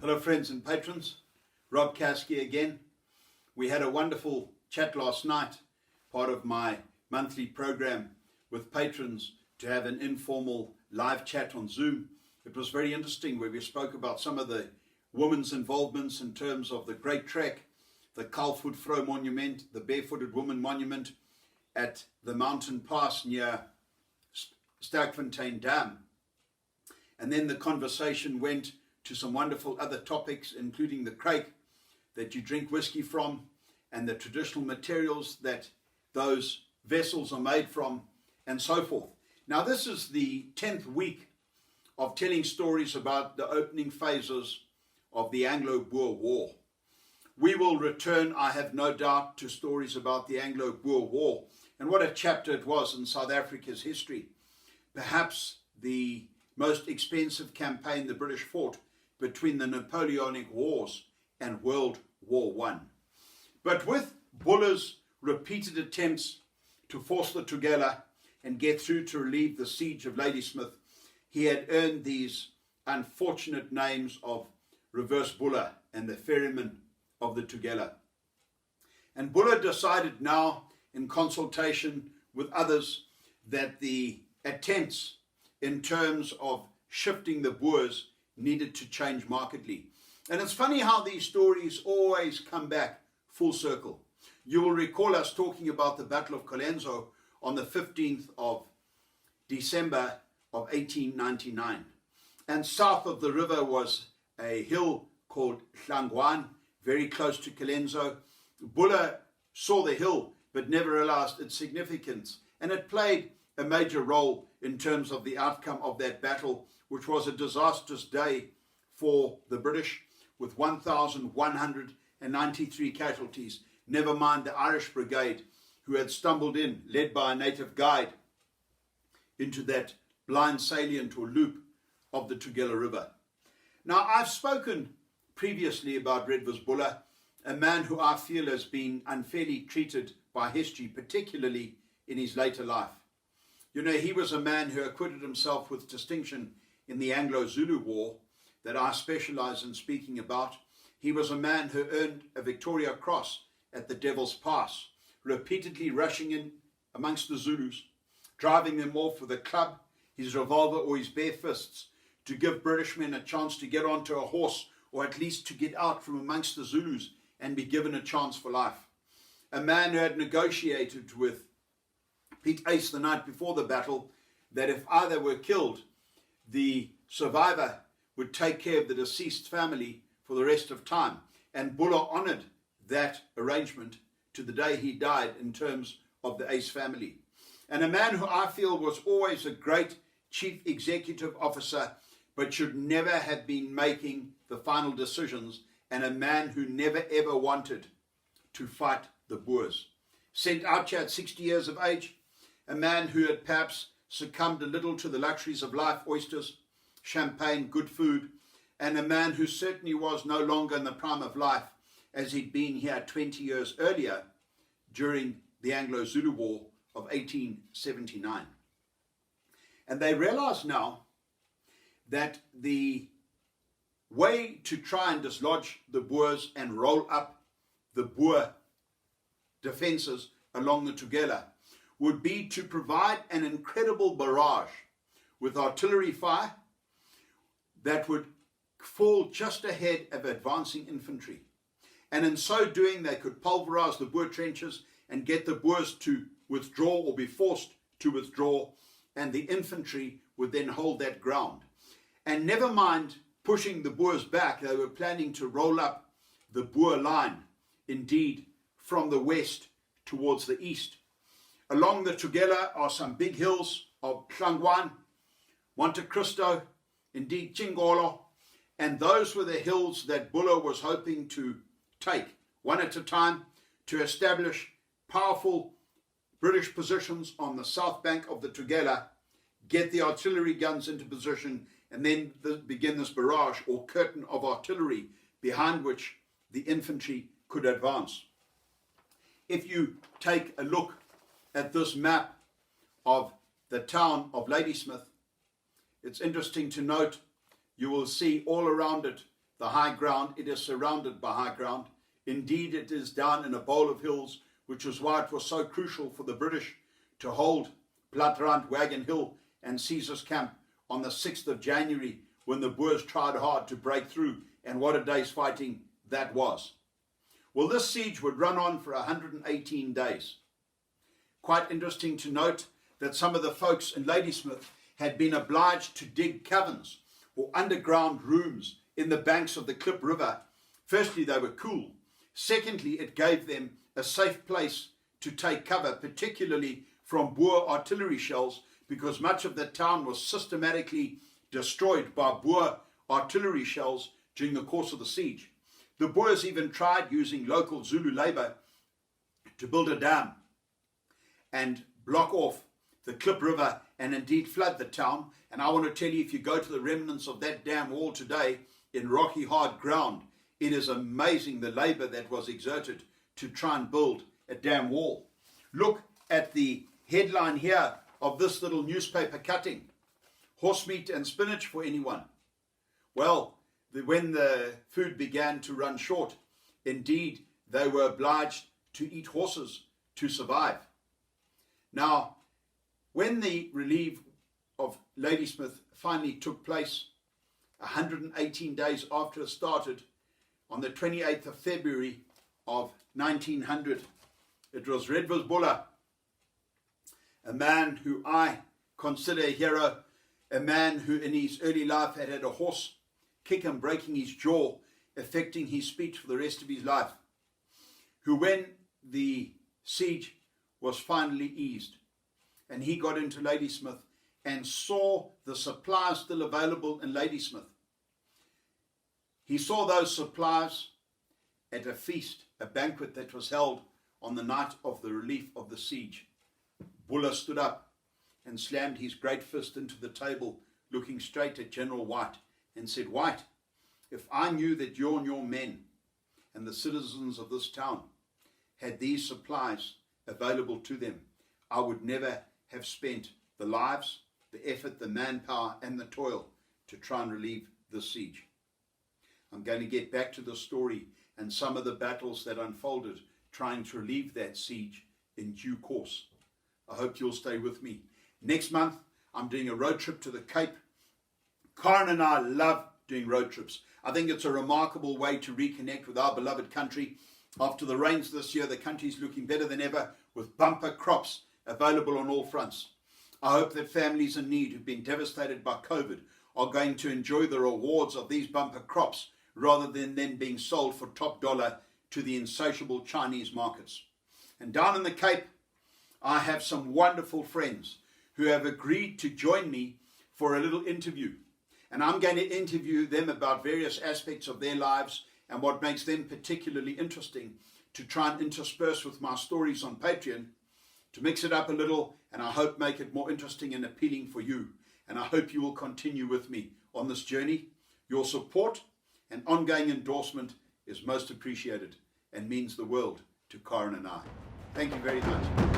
Hello friends and patrons, Rob Caskie again. We had a wonderful chat last night, part of my monthly program with patrons to have an informal live chat on Zoom. It was very interesting where we spoke about some of the women's involvements in terms of the Great Trek, the Kalfoot Vrouw Monument, the Barefooted Woman Monument at the mountain pass near Sterkfontein Dam. And then the conversation went to some wonderful other topics, including the crake that you drink whiskey from and the traditional materials that those vessels are made from, and so forth. Now, this is the 10th week of telling stories about the opening phases of the Anglo-Boer War. We will return, I have no doubt, to stories about the Anglo-Boer War and what a chapter it was in South Africa's history. Perhaps the most expensive campaign the British fought between the Napoleonic Wars and World War I. But with Buller's repeated attempts to force the Tugela and get through to relieve the siege of Ladysmith, he had earned these unfortunate names of Reverse Buller and the Ferryman of the Tugela. And Buller decided now, in consultation with others, that the attempts in terms of shifting the Boers needed to change markedly. And it's funny how these stories always come back full circle. You will recall us talking about the Battle of Colenso on the 15th of December of 1899. And south of the river was a hill called Hlangwan, very close to Colenso. Buller saw the hill but never realized its significance. And it played a major role in terms of the outcome of that battle, which was a disastrous day for the British, with 1,193 casualties, never mind the Irish Brigade, who had stumbled in, led by a native guide, into that blind salient or loop of the Tugela River. Now, I've spoken previously about Redvers Buller, a man who I feel has been unfairly treated by history, particularly in his later life. You know, he was a man who acquitted himself with distinction in the Anglo-Zulu War that I specialize in speaking about. He was a man who earned a Victoria Cross at the Devil's Pass, repeatedly rushing in amongst the Zulus, driving them off with a club, his revolver or his bare fists, to give British men a chance to get onto a horse or at least to get out from amongst the Zulus and be given a chance for life. A man who had negotiated with Pete Ace the night before the battle that if either were killed, the survivor would take care of the deceased family for the rest of time. And Buller honored that arrangement to the day he died in terms of the Ace family. And a man who I feel was always a great chief executive officer, but should never have been making the final decisions, and a man who never ever wanted to fight the Boers. Sent out here at 60 years of age, a man who had perhaps succumbed a little to the luxuries of life, oysters, champagne, good food, and a man who certainly was no longer in the prime of life as he'd been here 20 years earlier during the Anglo-Zulu War of 1879. And they realize now that the way to try and dislodge the Boers and roll up the Boer defenses along the Tugela would be to provide an incredible barrage with artillery fire that would fall just ahead of advancing infantry. And in so doing, they could pulverize the Boer trenches and get the Boers to withdraw or be forced to withdraw, and the infantry would then hold that ground. And never mind pushing the Boers back, they were planning to roll up the Boer line, indeed, from the west towards the east. Along the Tugela are some big hills of Hlangwan, Monte Cristo, indeed Chingolo, and those were the hills that Buller was hoping to take, one at a time, to establish powerful British positions on the south bank of the Tugela, get the artillery guns into position, and then begin this barrage or curtain of artillery behind which the infantry could advance. If you take a look at this map of the town of Ladysmith, it's interesting to note you will see all around it the high ground. It is surrounded by high ground. Indeed, it is down in a bowl of hills, which is why it was so crucial for the British to hold Blattrand, Wagon Hill and Caesar's Camp on the 6th of January, when the Boers tried hard to break through, and what a day's fighting that was. Well, this siege would run on for 118 days. Quite interesting to note that some of the folks in Ladysmith had been obliged to dig caverns or underground rooms in the banks of the Klip River. Firstly, they were cool. Secondly, it gave them a safe place to take cover, particularly from Boer artillery shells, because much of the town was systematically destroyed by Boer artillery shells during the course of the siege. The Boers even tried using local Zulu labor to build a dam and block off the Klip River and indeed flood the town. And I want to tell you, if you go to the remnants of that dam wall today in rocky hard ground, it is amazing the labor that was exerted to try and build a dam wall. Look at the headline here of this little newspaper cutting: horse meat and spinach for anyone. Well, when the food began to run short, indeed they were obliged to eat horses to survive. Now, when the relief of Ladysmith finally took place, 118 days after it started, on the 28th of February of 1900, it was Redvers Buller, a man who I consider a hero, a man who in his early life had a horse kick him, breaking his jaw, affecting his speech for the rest of his life, who, when the siege was finally eased and he got into Ladysmith and saw the supplies still available in Ladysmith, he saw those supplies at a feast, a banquet that was held on the night of the relief of the siege. Buller stood up and slammed his great fist into the table, looking straight at General White, and said, "White, if I knew that you and your men and the citizens of this town had these supplies available to them, I would never have spent the lives, the effort, the manpower, and the toil to try and relieve this siege." I'm going to get back to the story and some of the battles that unfolded trying to relieve that siege in due course. I hope you'll stay with me. Next month, I'm doing a road trip to the Cape. Karen and I love doing road trips. I think it's a remarkable way to reconnect with our beloved country. After the rains this year, the country's looking better than ever, with bumper crops available on all fronts. I hope that families in need who've been devastated by COVID are going to enjoy the rewards of these bumper crops rather than them being sold for top dollar to the insatiable Chinese markets. And down in the Cape, I have some wonderful friends who have agreed to join me for a little interview. And I'm going to interview them about various aspects of their lives and what makes them particularly interesting, to try and intersperse with my stories on Patreon, to mix it up a little, and I hope make it more interesting and appealing for you. And I hope you will continue with me on this journey. Your support and ongoing endorsement is most appreciated and means the world to Karen and I. Thank you very much.